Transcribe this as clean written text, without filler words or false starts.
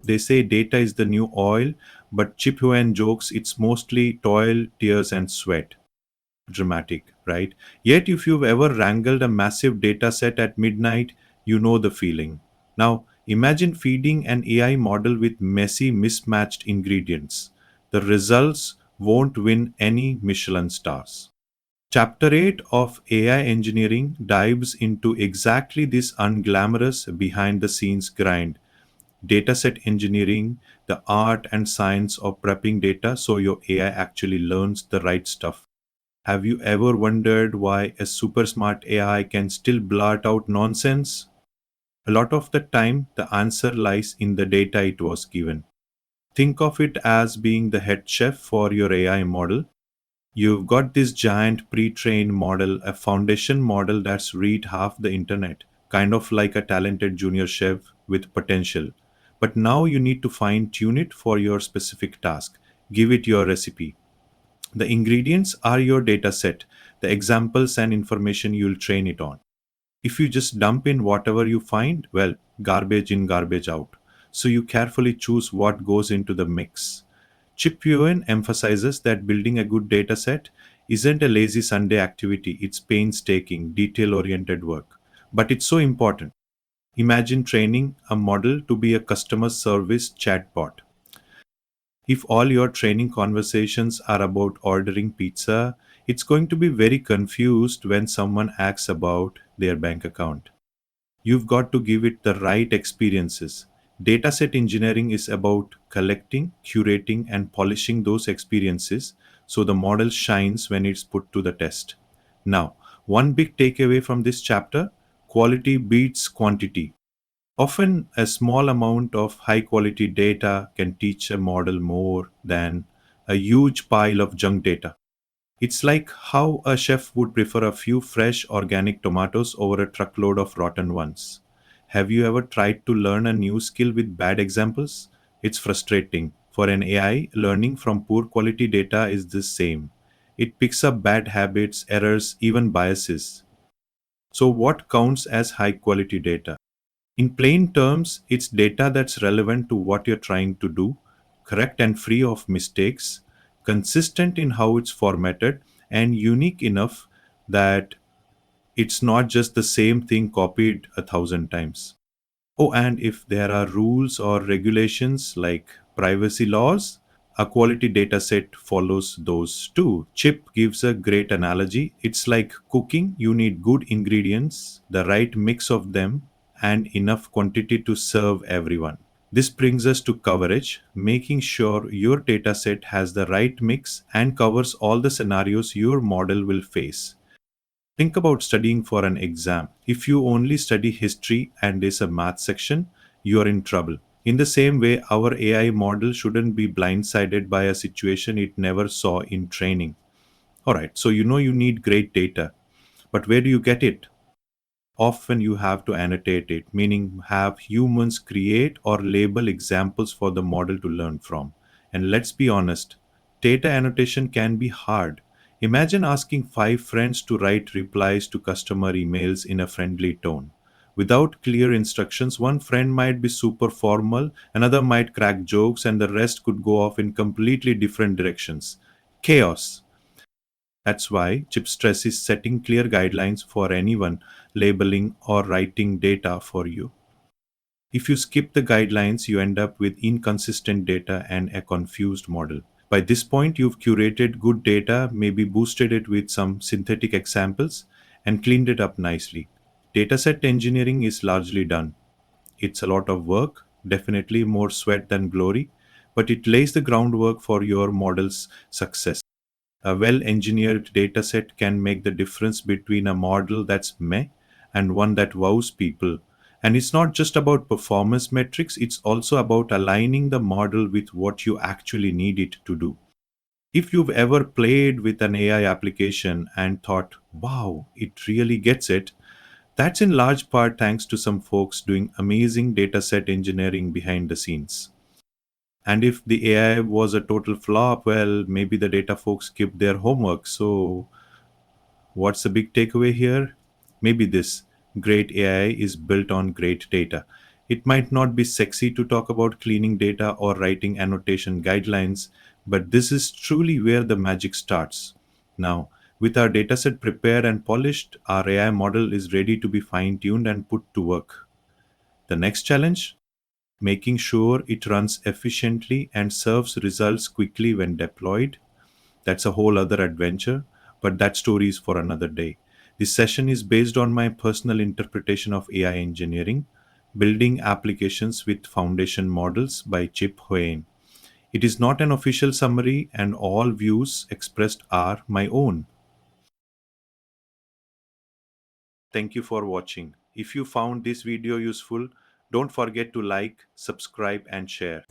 They say data is the new oil, but Chip Huyen jokes it's mostly toil, tears, and sweat. Dramatic, right? Yet, if you've ever wrangled a massive data set at midnight, you know the feeling. Now, imagine feeding an AI model with messy, mismatched ingredients. The results won't win any Michelin stars. Chapter 8 of AI engineering dives into exactly this unglamorous behind the scenes grind. Dataset engineering, the art and science of prepping data so your AI actually learns the right stuff. Have you ever wondered why a super smart AI can still blurt out nonsense? A lot of the time, the answer lies in the data it was given. Think of it as being the head chef for your AI model. You've got this giant pre-trained model, a foundation model that's read half the internet, kind of like a talented junior chef with potential. But now you need to fine tune it for your specific task. Give it your recipe. The ingredients are your data set, the examples and information you'll train it on. If you just dump in whatever you find, well, garbage in, garbage out. So you carefully choose what goes into the mix. Chip Huyen emphasizes that building a good data set isn't a lazy Sunday activity, it's painstaking, detail oriented work. But it's so important. Imagine training a model to be a customer service chatbot. If all your training conversations are about ordering pizza, it's going to be very confused when someone asks about their bank account. You've got to give it the right experiences. Dataset engineering is about collecting, curating, and polishing those experiences so the model shines when it's put to the test. Now, one big takeaway from this chapter: quality beats quantity. Often, a small amount of high quality data can teach a model more than a huge pile of junk data. It's like how a chef would prefer a few fresh organic tomatoes over a truckload of rotten ones. Have you ever tried to learn a new skill with bad examples? It's frustrating. For an AI, learning from poor quality data is the same. It picks up bad habits, errors, even biases. So, what counts as high quality data? In plain terms, it's data that's relevant to what you're trying to do, correct and free of mistakes, consistent in how it's formatted, and unique enough that it's not just the same thing copied 1,000 times. Oh, and if there are rules or regulations like privacy laws, a quality data set follows those too. Chip gives a great analogy. It's like cooking, you need good ingredients, the right mix of them, and enough quantity to serve everyone. This brings us to coverage, making sure your dataset has the right mix and covers all the scenarios your model will face. Think about studying for an exam. If you only study history and there's a math section, you're in trouble. In the same way, our AI model shouldn't be blindsided by a situation it never saw in training. Alright, so you know you need great data, but where do you get it? Often you have to annotate it, meaning have humans create or label examples for the model to learn from. And let's be honest, data annotation can be hard. Imagine asking five friends to write replies to customer emails in a friendly tone. Without clear instructions, one friend might be super formal, another might crack jokes, and the rest could go off in completely different directions. Chaos. That's why Chip stresses setting clear guidelines for anyone labeling or writing data for you. If you skip the guidelines, you end up with inconsistent data and a confused model. By this point, you've curated good data, maybe boosted it with some synthetic examples, and cleaned it up nicely. Dataset engineering is largely done. It's a lot of work, definitely more sweat than glory, but it lays the groundwork for your model's success. A well-engineered dataset can make the difference between a model that's meh and one that wows people. And it's not just about performance metrics, it's also about aligning the model with what you actually need it to do. If you've ever played with an AI application and thought, wow, it really gets it, that's in large part thanks to some folks doing amazing dataset engineering behind the scenes. And if the AI was a total flop, well, maybe the data folks skipped their homework. So, what's the big takeaway here? Maybe this: great AI is built on great data. It might not be sexy to talk about cleaning data or writing annotation guidelines, but this is truly where the magic starts. Now, with our dataset prepared and polished, our AI model is ready to be fine-tuned and put to work. The next challenge? Making sure it runs efficiently and serves results quickly when deployed. That's a whole other adventure, but that story is for another day. This session is based on my personal interpretation of AI engineering, building applications with foundation models by Chip Huyen. It is not an official summary, and all views expressed are my own. Thank you for watching. If you found this video useful, don't forget to like, subscribe, and share.